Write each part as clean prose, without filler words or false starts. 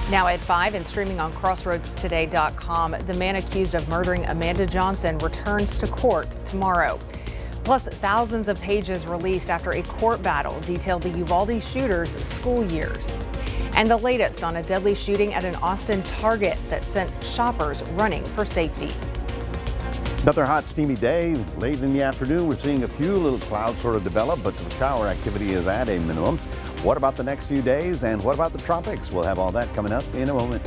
Now at 5 and streaming on crossroadstoday.com, the man accused of murdering Amanda Johnson returns to court tomorrow. Plus, thousands of pages released after a court battle detailed the Uvalde shooter's school years. And the latest on a deadly shooting at an Austin Target that sent shoppers running for safety. Another hot, steamy day. Late in the afternoon, we're seeing a few little clouds sort of develop, but the shower activity is at a minimum. What about the next few days, and what about the tropics? We'll have all that coming up in a moment.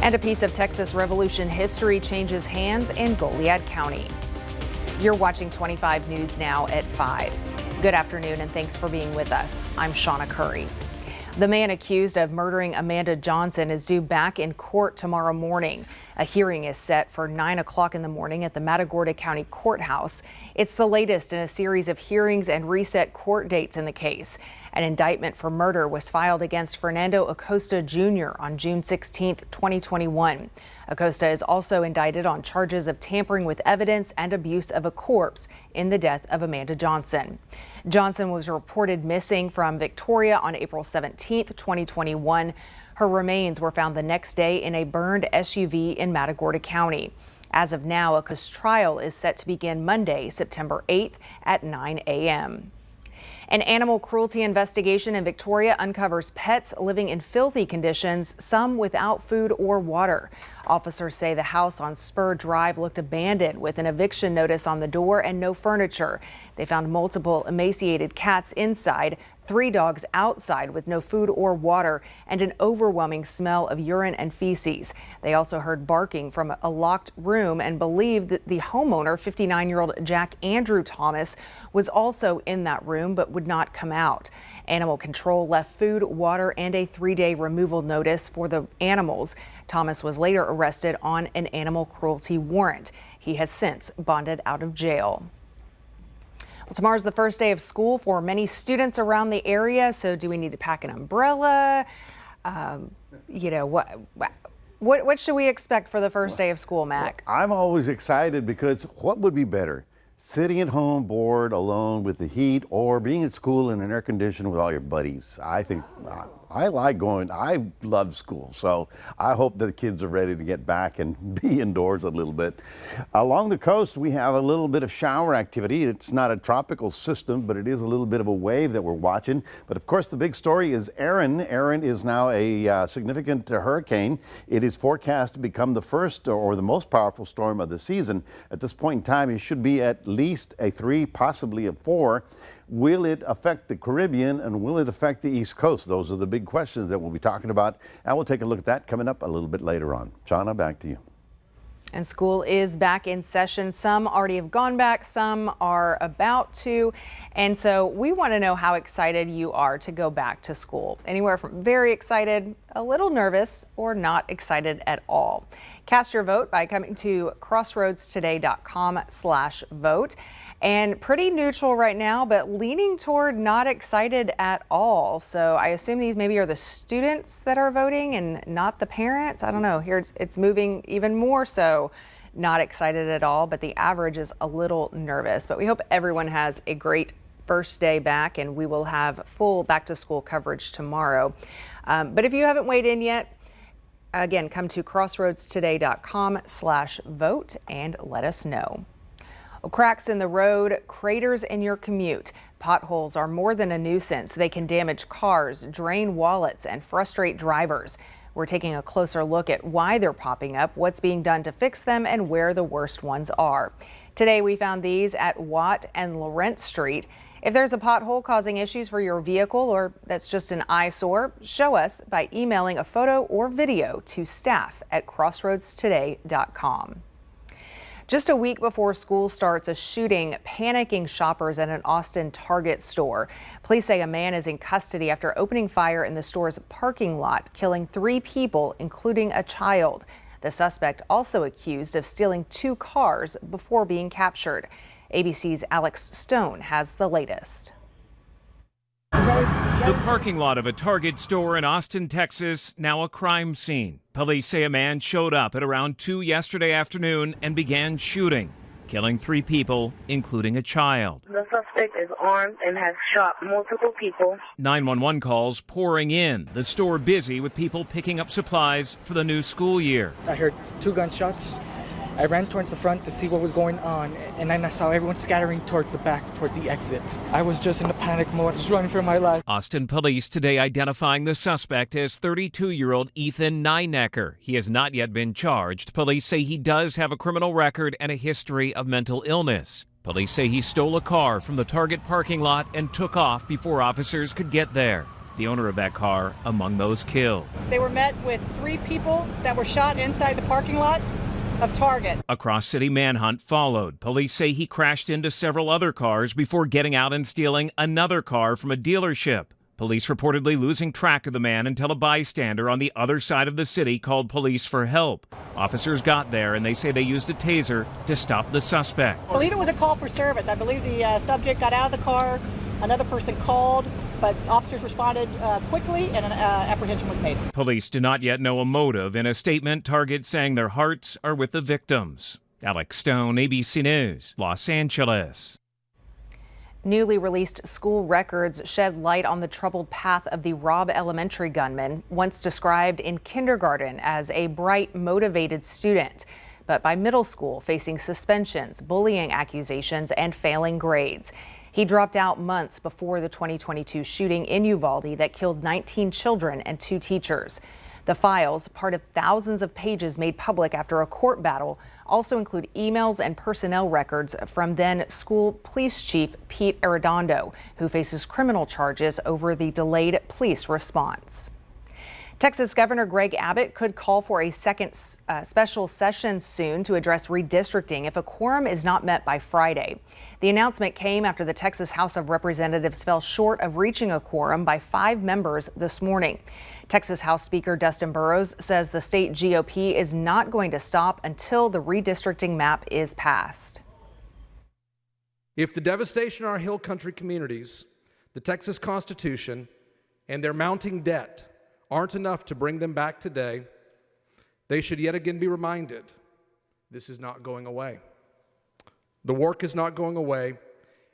And a piece of Texas Revolution history changes hands in Goliad County. You're watching 25 News Now at 5. Good afternoon, and thanks for being with us. I'm Shauna Curry. The man accused of murdering Amanda Johnson is due back in court tomorrow morning. A hearing is set for 9 o'clock in the morning at the Matagorda County Courthouse. It's the latest in a series of hearings and reset court dates in the case. An indictment for murder was filed against Fernando Acosta Jr. on June 16, 2021. Acosta is also indicted on charges of tampering with evidence and abuse of a corpse in the death of Amanda Johnson. Johnson was reported missing from Victoria on April 17, 2021. Her remains were found the next day in a burned SUV in Matagorda County. As of now, Acosta's trial is set to begin Monday, September 8th at 9 a.m. An animal cruelty investigation in Victoria uncovers pets living in filthy conditions, some without food or water. Officers say the house on Spur Drive looked abandoned with an eviction notice on the door and no furniture. They found multiple emaciated cats inside, 3 dogs outside with no food or water, and an overwhelming smell of urine and feces. They also heard barking from a locked room and believed that the homeowner, 59-year-old Jack Andrew Thomas, was also in that room but would not come out. Animal Control left food, water, and a 3-day removal notice for the animals. Thomas was later arrested on an animal cruelty warrant. He has since bonded out of jail. Well, tomorrow's the first day of school for many students around the area. So do we need to pack an umbrella? What should we expect for the first day of school, Mac? Well, I'm always excited because what would be better? Sitting at home bored alone with the heat, or being at school in an air conditioner with all your buddies. I think I like going. I love school, so I hope that the kids are ready to get back and be indoors a little bit. Along the coast, we have a little bit of shower activity. It's not a tropical system, but it is a little bit of a wave that we're watching. But of course, the big story is Erin. Erin is now a significant hurricane. It is forecast to become the first or the most powerful storm of the season. At this point in time, it should be at least a 3, possibly a 4. Will it affect the Caribbean, and will it affect the East Coast? Those are the big questions that we'll be talking about, and we'll take a look at that coming up a little bit later on. Shauna, back to you. And school is back in session. Some already have gone back, some are about to. And so we want to know how excited you are to go back to school. Anywhere from very excited, a little nervous, or not excited at all. Cast your vote by coming to crossroadstoday.com/vote. And pretty neutral right now, but leaning toward not excited at all. So I assume these maybe are the students that are voting and not the parents. I don't know. Here it's moving even more so not excited at all, but the average is a little nervous. But we hope everyone has a great first day back, and we will have full back to school coverage tomorrow. But if you haven't weighed in yet, again, come to crossroadstoday.com/vote and let us know. Cracks in the road, craters in your commute. Potholes are more than a nuisance. They can damage cars, drain wallets, and frustrate drivers. We're taking a closer look at why they're popping up, what's being done to fix them, and where the worst ones are. Today, we found these at Watt and Laurent Street. If there's a pothole causing issues for your vehicle, or that's just an eyesore, show us by emailing a photo or video to staff@crossroadstoday.com. Just a week before school starts, a shooting panicking shoppers at an Austin Target store. Police say a man is in custody after opening fire in the store's parking lot, killing 3 people, including a child. The suspect also accused of stealing 2 cars before being captured. ABC's Alex Stone has the latest. The parking lot of a Target store in Austin, Texas, now a crime scene. Police say a man showed up at around 2 yesterday afternoon and began shooting. killing 3 people, including a child. The suspect is armed and has shot multiple people. 911 calls pouring in, the store busy with people picking up supplies for the new school year. I heard 2 gunshots. I ran towards the front to see what was going on, and then I saw everyone scattering towards the back, towards the exit. I was just in a panic mode, just running for my life. Austin police today identifying the suspect as 32-year-old Ethan Nynecker. He has not yet been charged. Police say he does have a criminal record and a history of mental illness. Police say he stole a car from the Target parking lot and took off before officers could get there. The owner of that car among those killed. They were met with 3 people that were shot inside the parking lot of Target. A cross-city manhunt followed. Police say he crashed into several other cars before getting out and stealing another car from a dealership. Police reportedly losing track of the man until a bystander on the other side of the city called police for help. Officers got there and they say they used a taser to stop the suspect. I believe it was a call for service. I believe the subject got out of the car, another person called, but officers responded quickly and an apprehension was made. Police do not yet know a motive. In a statement, Target saying their hearts are with the victims. Alex Stone, ABC News, Los Angeles. Newly released school records shed light on the troubled path of the Robb Elementary gunman, once described in kindergarten as a bright, motivated student, but by middle school facing suspensions, bullying accusations, and failing grades. He dropped out months before the 2022 shooting in Uvalde that killed 19 children and 2 teachers. The files, part of thousands of pages made public after a court battle, also include emails and personnel records from then school police chief Pete Arredondo, who faces criminal charges over the delayed police response. Texas Governor Greg Abbott could call for a second special session soon to address redistricting if a quorum is not met by Friday. The announcement came after the Texas House of Representatives fell short of reaching a quorum by 5 members this morning. Texas House Speaker Dustin Burrows says the state GOP is not going to stop until the redistricting map is passed. If the devastation in our Hill Country communities, the Texas Constitution, and their mounting debt aren't enough to bring them back today, they should yet again be reminded this is not going away. The work is not going away,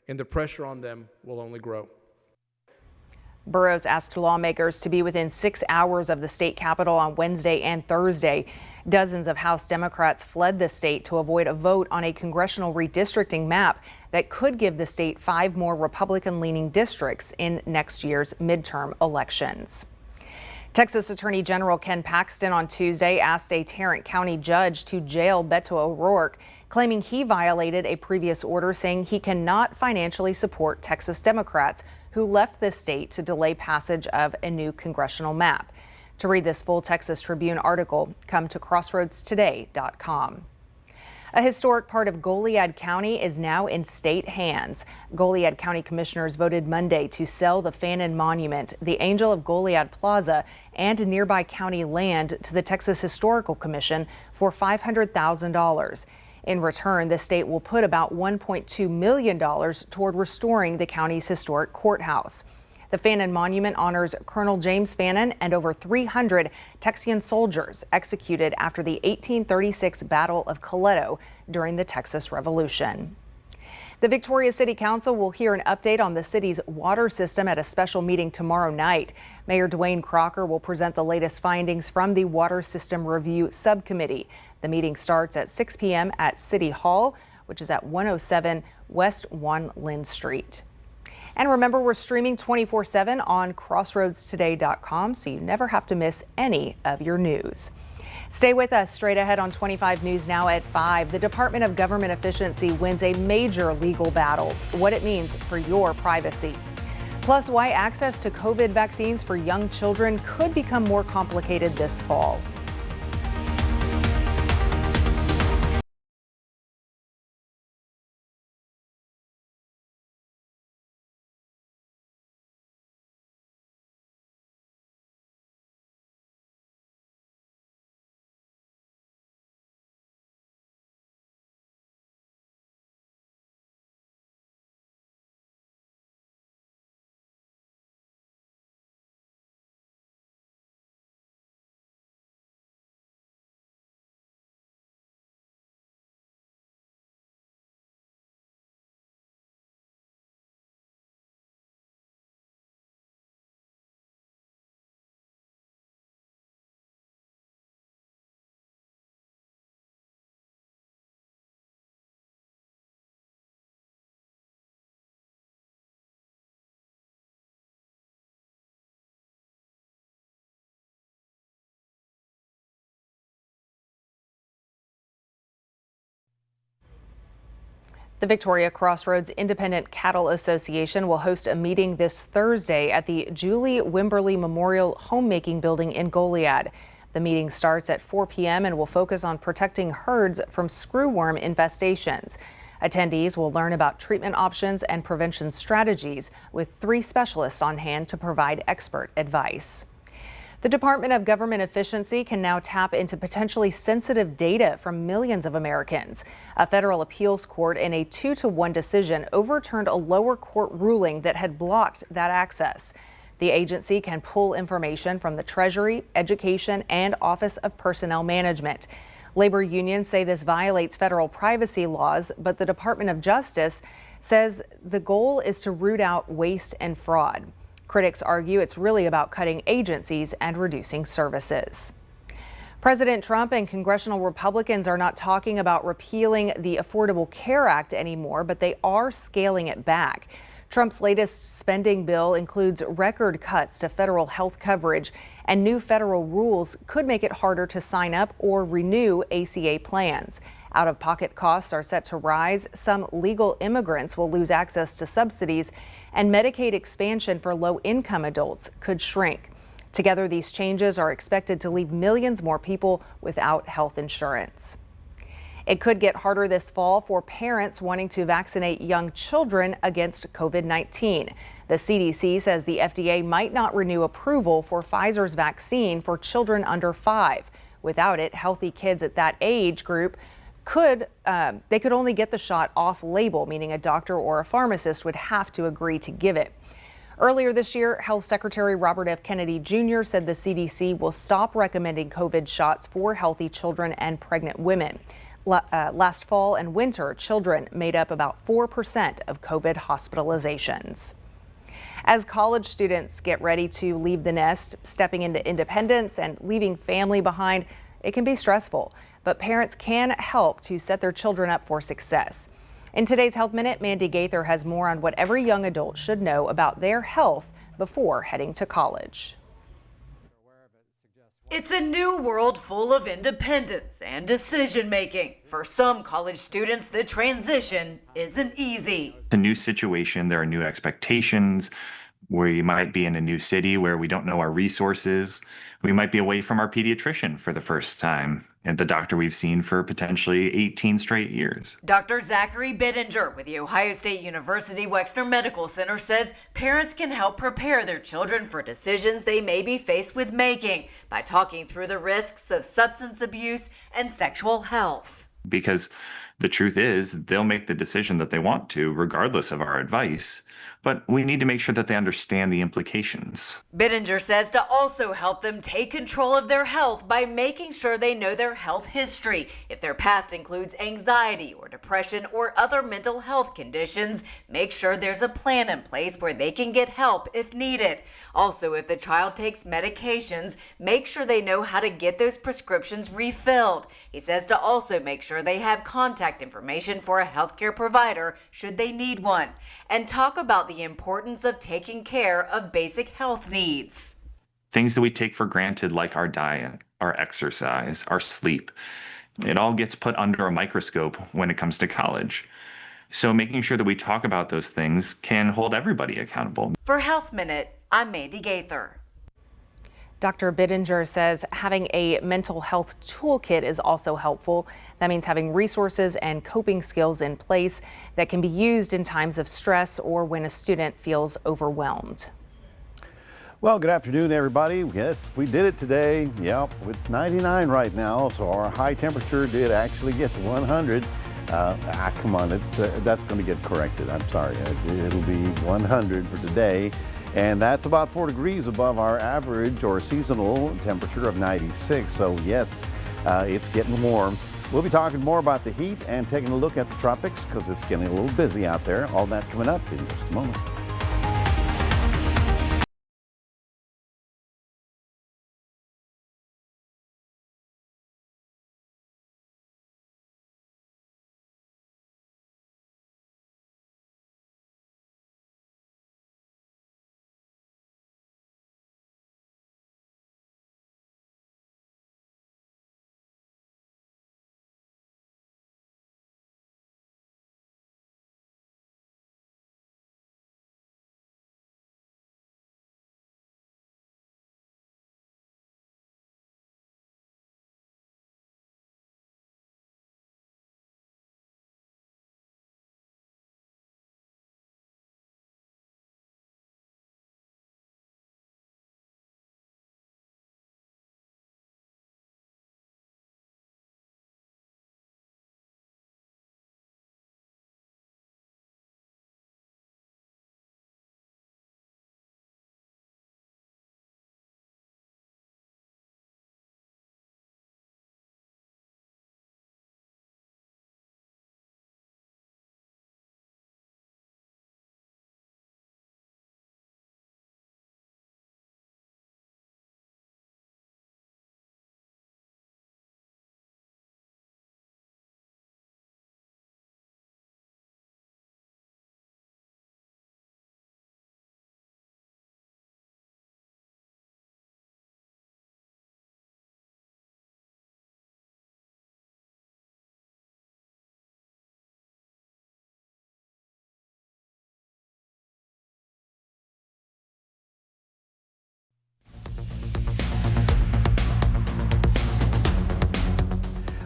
and the pressure on them will only grow. Burrows asked lawmakers to be within 6 hours of the state capitol on Wednesday and Thursday. Dozens of House Democrats fled the state to avoid a vote on a congressional redistricting map that could give the state 5 more Republican-leaning districts in next year's midterm elections. Texas Attorney General Ken Paxton on Tuesday asked a Tarrant County judge to jail Beto O'Rourke, claiming he violated a previous order saying he cannot financially support Texas Democrats who left the state to delay passage of a new congressional map. To read this full Texas Tribune article, come to crossroadstoday.com. A historic part of Goliad County is now in state hands. Goliad County commissioners voted Monday to sell the Fannin Monument, the Angel of Goliad Plaza, and nearby county land to the Texas Historical Commission for $500,000. In return, the state will put about $1.2 million toward restoring the county's historic courthouse. The Fannin Monument honors Colonel James Fannin and over 300 Texian soldiers executed after the 1836 Battle of Coleto during the Texas Revolution. The Victoria City Council will hear an update on the city's water system at a special meeting tomorrow night. Mayor Dwayne Crocker will present the latest findings from the Water System Review Subcommittee. The meeting starts at 6 p.m. at City Hall, which is at 107 West 1 Lynn Street. And remember, we're streaming 24/7 on crossroadstoday.com, so you never have to miss any of your news. Stay with us. Straight ahead on 25 News Now at 5. The Department of Government Efficiency wins a major legal battle. What it means for your privacy. Plus, why access to COVID vaccines for young children could become more complicated this fall. The Victoria Crossroads Independent Cattle Association will host a meeting this Thursday at the Julie Wimberly Memorial Homemaking Building in Goliad. The meeting starts at 4 p.m. and will focus on protecting herds from screwworm infestations. Attendees will learn about treatment options and prevention strategies with 3 specialists on hand to provide expert advice. The Department of Government Efficiency can now tap into potentially sensitive data from millions of Americans. A federal appeals court in a 2-1 decision overturned a lower court ruling that had blocked that access. The agency can pull information from the Treasury, Education, and Office of Personnel Management. Labor unions say this violates federal privacy laws, but the Department of Justice says the goal is to root out waste and fraud. Critics argue it's really about cutting agencies and reducing services. President Trump and congressional Republicans are not talking about repealing the Affordable Care Act anymore, but they are scaling it back. Trump's latest spending bill includes record cuts to federal health coverage, and new federal rules could make it harder to sign up or renew ACA plans. Out-of-pocket costs are set to rise. Some legal immigrants will lose access to subsidies, and Medicaid expansion for low-income adults could shrink. Together, these changes are expected to leave millions more people without health insurance. It could get harder this fall for parents wanting to vaccinate young children against COVID-19. The CDC says the FDA might not renew approval for Pfizer's vaccine for children under 5. Without it, healthy kids at that age group could only get the shot off-label, meaning a doctor or a pharmacist would have to agree to give it. Earlier this year, Health Secretary Robert F. Kennedy Jr. said the CDC will stop recommending COVID shots for healthy children and pregnant women. Last fall and winter, children made up about 4% of COVID hospitalizations. As college students get ready to leave the nest, stepping into independence and leaving family behind, it can be stressful, but parents can help to set their children up for success. In today's Health Minute, Mandy Gaither has more on what every young adult should know about their health before heading to college. It's a new world full of independence and decision making. For some college students, the transition isn't easy. It's a new situation. There are new expectations. We might be in a new city where we don't know our resources. We might be away from our pediatrician for the first time and the doctor we've seen for potentially 18 straight years. Dr. Zachary Bittinger with the Ohio State University Wexner Medical Center says parents can help prepare their children for decisions they may be faced with making by talking through the risks of substance abuse and sexual health. Because the truth is, they'll make the decision that they want to, regardless of our advice. But we need to make sure that they understand the implications. Bittinger says to also help them take control of their health by making sure they know their health history. If their past includes anxiety or depression or other mental health conditions, make sure there's a plan in place where they can get help if needed. Also, if the child takes medications, make sure they know how to get those prescriptions refilled. He says to also make sure they have contact information for a healthcare provider should they need one, and talk about the importance of taking care of basic health needs. Things that we take for granted, like our diet, our exercise, our sleep, it all gets put under a microscope when it comes to college. So making sure that we talk about those things can hold everybody accountable. For Health Minute, I'm Mandy Gaither. Dr. Bittinger says having a mental health toolkit is also helpful. That means having resources and coping skills in place that can be used in times of stress or when a student feels overwhelmed. Well, good afternoon, everybody. Yes, we did it today. Yep, it's 99 right now, so our high temperature did actually get to 100. Come on, that's going to get corrected. I'm sorry. It'll be 100 for today. And that's about 4 degrees above our average or seasonal temperature of 96. So yes, it's getting warm. We'll be talking more about the heat and taking a look at the tropics because it's getting a little busy out there. All that coming up in just a moment.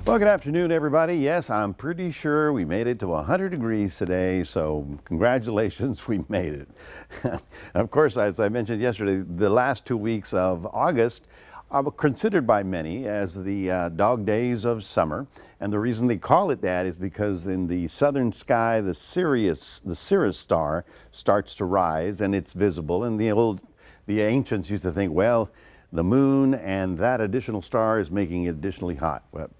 Well, good afternoon, everybody. Yes, I'm pretty sure we made it to 100 degrees today, so congratulations, we made it. And of course, as I mentioned yesterday, the last 2 weeks of August are considered by many as the dog days of summer. And the reason they call it that is because in the southern sky, the Sirius star starts to rise and it's visible. And the ancients used to think, well, the moon and that additional star is making it additionally hot. Well,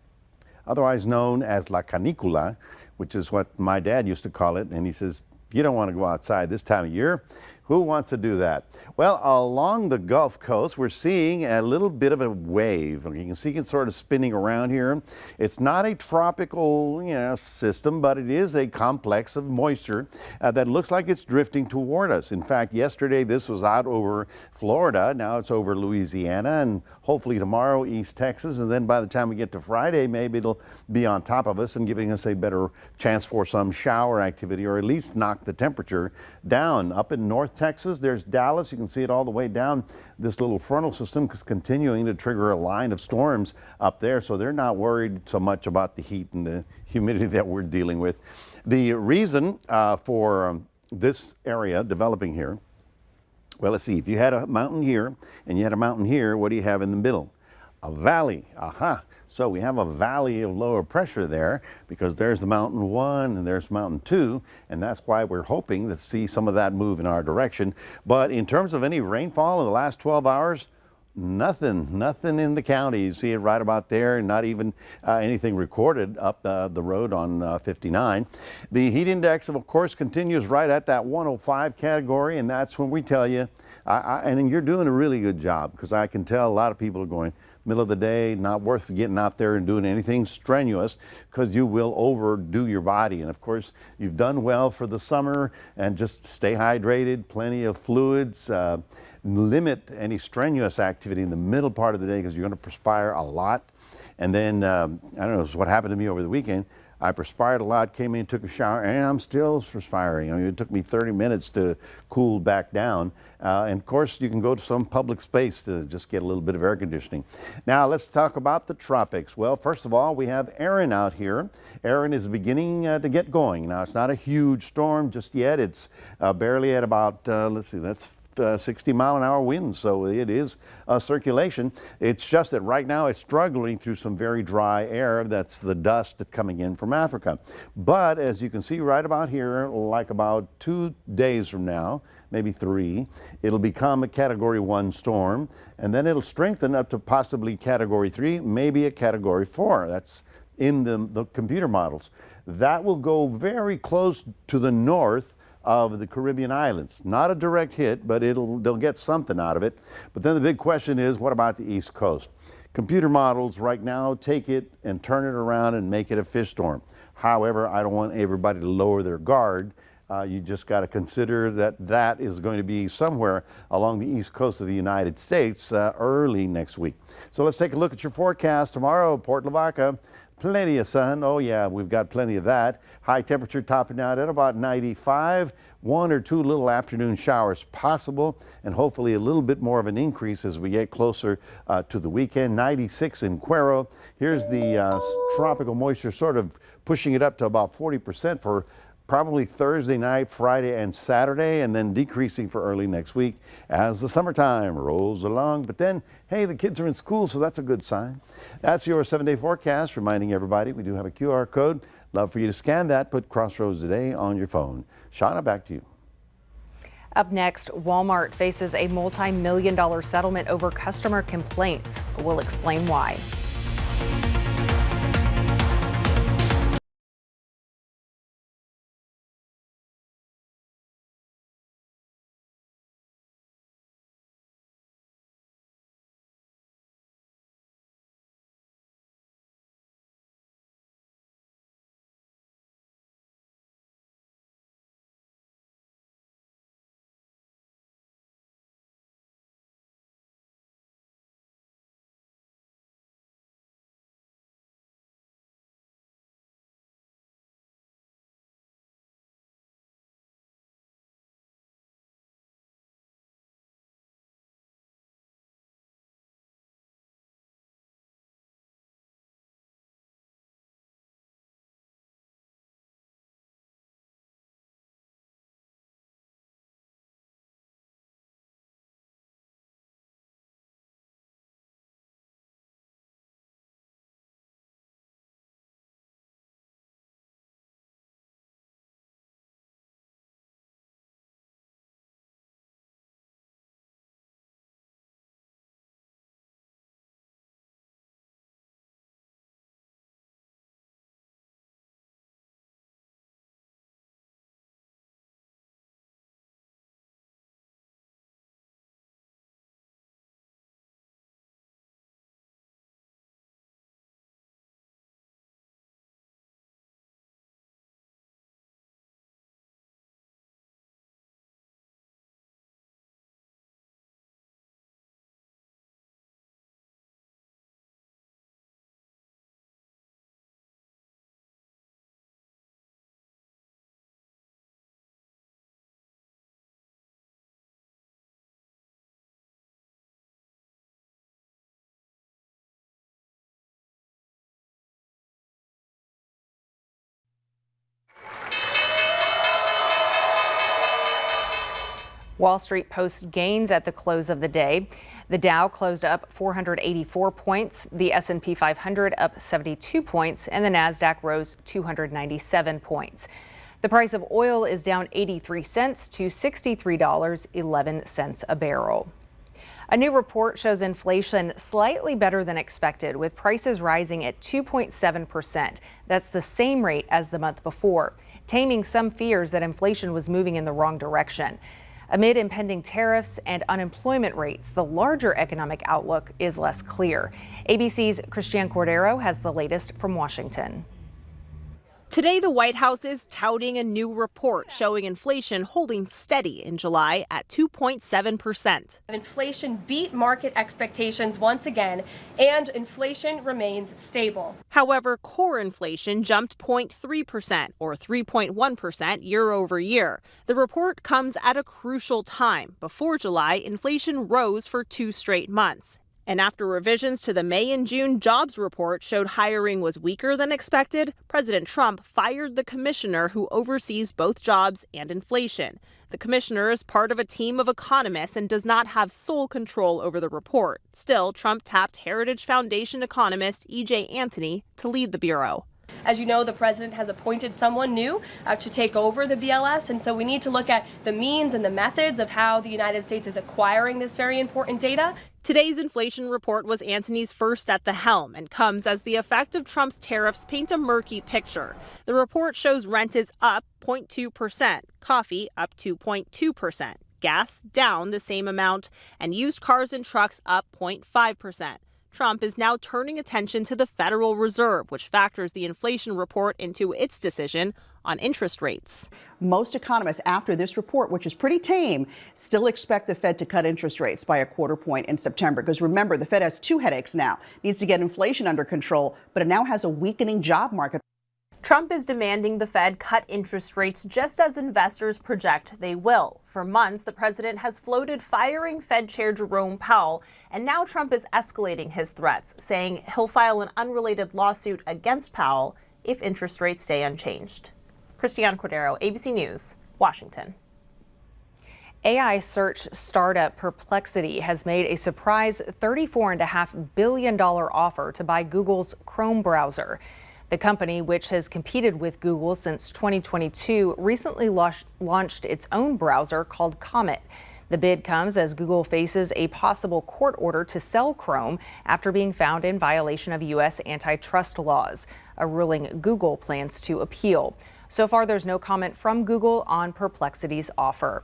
otherwise known as La Canicula, which is what my dad used to call it. And he says, you don't want to go outside this time of year. Who wants to do that? Well, along the Gulf Coast, we're seeing a little bit of a wave. You can see it sort of spinning around here. It's not a tropical, system, but it is a complex of moisture that looks like it's drifting toward us. In fact, yesterday this was out over Florida. Now it's over Louisiana, and hopefully tomorrow East Texas. And then by the time we get to Friday, maybe it'll be on top of us and giving us a better chance for some shower activity, or at least knock the temperature down. Up in North Texas, there's Dallas. You can see it all the way down. This little frontal system is continuing to trigger a line of storms up there, so they're not worried so much about the heat and the humidity that we're dealing with. The reason for this area developing here, well, let's see. If you had a mountain here and you had a mountain here, what do you have in the middle? A valley. Aha. So we have a valley of lower pressure there because there's the mountain 1 and there's mountain 2, and that's why we're hoping to see some of that move in our direction. But in terms of any rainfall in the last 12 hours, nothing in the county. You see it right about there, and not even anything recorded up the road on 59. The heat index, of course, continues right at that 105 category, and that's when we tell you, and you're doing a really good job, because I can tell a lot of people are going, middle of the day, not worth getting out there and doing anything strenuous, because you will overdo your body. And of course, you've done well for the summer, and just stay hydrated, plenty of fluids, limit any strenuous activity in the middle part of the day, because you're going to perspire a lot. And then, I don't know, it's what happened to me over the weekend. I perspired a lot, came in, took a shower, and I'm still perspiring. I mean, it took me 30 minutes to cool back down. And of course, you can go to some public space to just get a little bit of air conditioning. Now, let's talk about the tropics. Well, first of all, we have Erin out here. Erin is beginning to get going. Now, it's not a huge storm just yet. It's barely at about, let's see, that's 60-mile-an-hour winds, so it is circulation. It's just that right now it's struggling through some very dry air. That's the dust that's coming in from Africa. But as you can see right about here, like about 2 days from now, maybe 3, it'll become a Category 1 storm, and then it'll strengthen up to possibly Category 3, maybe a Category 4. That's in the computer models. That will go very close to the north of the Caribbean islands. Not a direct hit, but they'll get something out of it. But then the big question is, what about the East Coast? Computer models right now take it and turn it around and make it a fish storm. However, I don't want everybody to lower their guard. You just got to consider that that is going to be somewhere along the east coast of the United States early next week. So let's take a look at your forecast tomorrow. Port Lavaca, plenty of sun. Oh yeah, we've got plenty of that. High temperature topping out at about 95. 1 or 2 little afternoon showers possible, and hopefully a little bit more of an increase as we get closer to the weekend. 96 in Cuero. Here's the tropical moisture sort of pushing it up to about 40% for probably Thursday night, Friday, and Saturday, and then decreasing for early next week as the summertime rolls along. But then, hey, the kids are in school, so that's a good sign. That's your 7-day forecast, reminding everybody we do have a QR code. Love for you to scan that, put Crossroads Today on your phone. Shauna, back to you. Up next, Walmart faces a multi-million-dollar settlement over customer complaints. We'll explain why. Wall Street posts gains at the close of the day. The Dow closed up 484 points, the S&P 500 up 72 points, and the Nasdaq rose 297 points. The price of oil is down 83 cents to $63.11 a barrel. A new report shows inflation slightly better than expected, with prices rising at 2.7%. That's the same rate as the month before, taming some fears that inflation was moving in the wrong direction. Amid impending tariffs and unemployment rates, the larger economic outlook is less clear. ABC's Christiane Cordero has the latest from Washington. Today, the White House is touting a new report showing inflation holding steady in July at 2.7%. Inflation beat market expectations once again, and inflation remains stable. However, core inflation jumped 0.3% or 3.1% year over year. The report comes at a crucial time. Before July, inflation rose for 2 straight months. And after revisions to the May and June jobs report showed hiring was weaker than expected, President Trump fired the commissioner who oversees both jobs and inflation. The commissioner is part of a team of economists and does not have sole control over the report. Still, Trump tapped Heritage Foundation economist E.J. Antony to lead the bureau. As you know, the president has appointed someone new to take over the BLS, and so we need to look at the means and the methods of how the United States is acquiring this very important data. Today's inflation report was Antony's first at the helm and comes as the effect of Trump's tariffs paint a murky picture. The report shows rent is up 0.2%, coffee up 2.2%, gas down the same amount, and used cars and trucks up 0.5%. Trump is now turning attention to the Federal Reserve, which factors the inflation report into its decision on interest rates. Most economists, after this report, which is pretty tame, still expect the Fed to cut interest rates by a quarter point in September. Because remember, the Fed has 2 headaches now. It needs to get inflation under control, but it now has a weakening job market. Trump is demanding the Fed cut interest rates just as investors project they will. For months, the president has floated firing Fed Chair Jerome Powell, and now Trump is escalating his threats, saying he'll file an unrelated lawsuit against Powell if interest rates stay unchanged. Christiane Cordero, ABC News, Washington. AI search startup Perplexity has made a surprise $34.5 billion offer to buy Google's Chrome browser. The company, which has competed with Google since 2022, recently launched its own browser called Comet. The bid comes as Google faces a possible court order to sell Chrome after being found in violation of U.S. antitrust laws, a ruling Google plans to appeal. So far, there's no comment from Google on Perplexity's offer.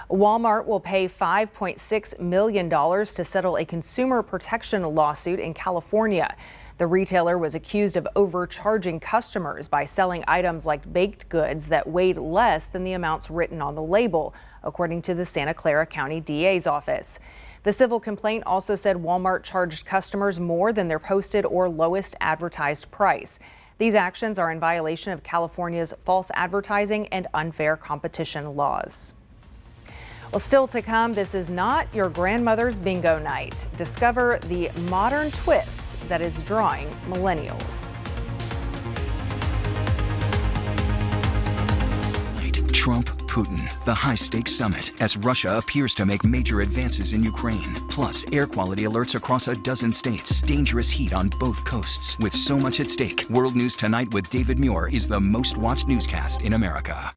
Walmart will pay $5.6 million to settle a consumer protection lawsuit in California. The retailer was accused of overcharging customers by selling items like baked goods that weighed less than the amounts written on the label, according to the Santa Clara County DA's office. The civil complaint also said Walmart charged customers more than their posted or lowest advertised price. These actions are in violation of California's false advertising and unfair competition laws. Well, still to come, this is not your grandmother's bingo night. Discover the modern twist that is drawing millennials. Trump, Putin, the high-stakes summit as Russia appears to make major advances in Ukraine. Plus, air quality alerts across a dozen states. Dangerous heat on both coasts. With so much at stake, World News Tonight with David Muir is the most watched newscast in America.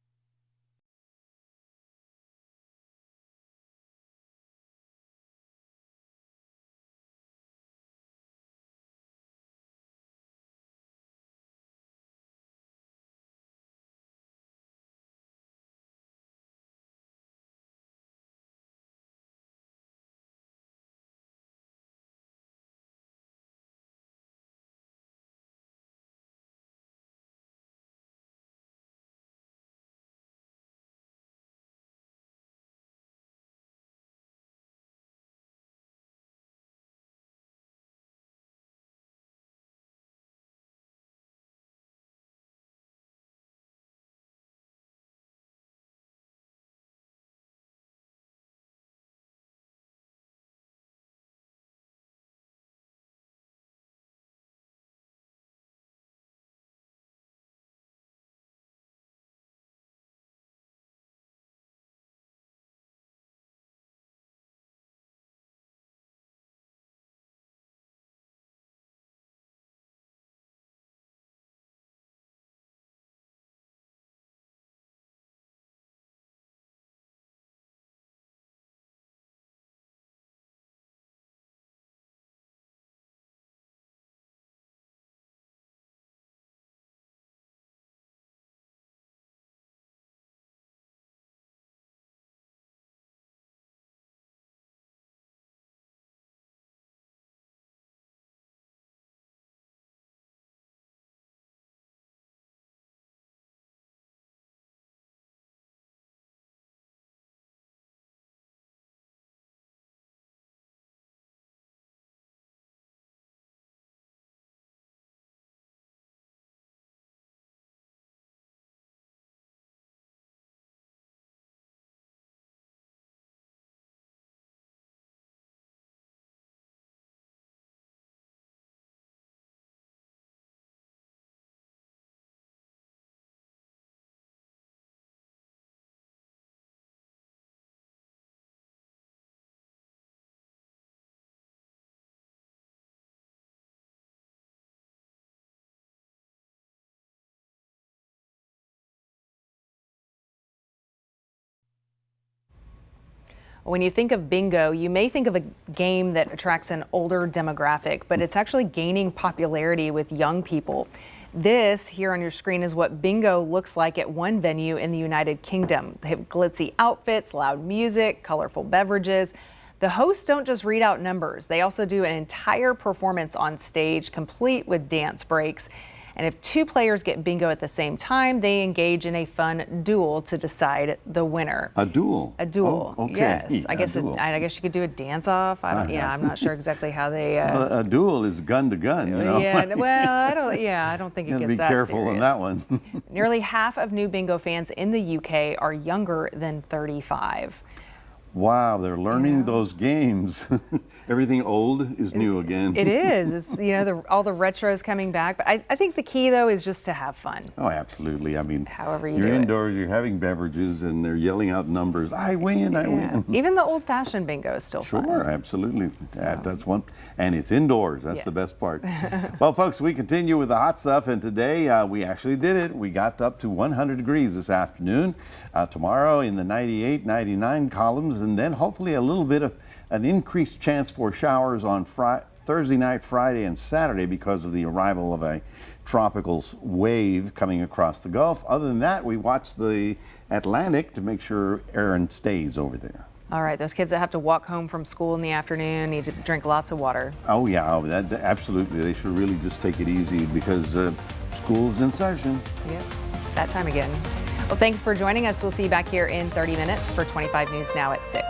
When you think of bingo, you may think of a game that attracts an older demographic, but it's actually gaining popularity with young people. This here on your screen is what bingo looks like at one venue in the United Kingdom. They have glitzy outfits, loud music, colorful beverages. The hosts don't just read out numbers. They also do an entire performance on stage, complete with dance breaks. And if two players get bingo at the same time, they engage in a fun duel to decide the winner. A duel? A duel, oh, okay. Yes. I guess duel. I guess you could do a dance-off. I'm not sure exactly how they... a duel is gun to gun, you know? Yeah, well, I don't think it gets be that careful serious. on that one. Nearly half of new bingo fans in the UK are younger than 35. Wow, they're learning those games. Everything old is new again. It is. It's, all the retros coming back. But I think the key, though, is just to have fun. Oh, absolutely. I mean, however you're indoors, you're having beverages, and they're yelling out numbers. I win, I win. Even the old-fashioned bingo is still fun. Sure, absolutely. That's one. And it's indoors. That's the best part. Well, folks, we continue with the hot stuff. And today, we actually did it. We got up to 100 degrees this afternoon. Tomorrow in the 98, 99 columns. And then hopefully a little bit of an increased chance for showers on Thursday night, Friday, and Saturday because of the arrival of a tropical wave coming across the Gulf. Other than that, we watch the Atlantic to make sure Aaron stays over there. All right, those kids that have to walk home from school in the afternoon need to drink lots of water. Oh, yeah, absolutely. They should really just take it easy because school's in session. Yep, that time again. Well, thanks for joining us. We'll see you back here in 30 minutes for 25 News Now at 6.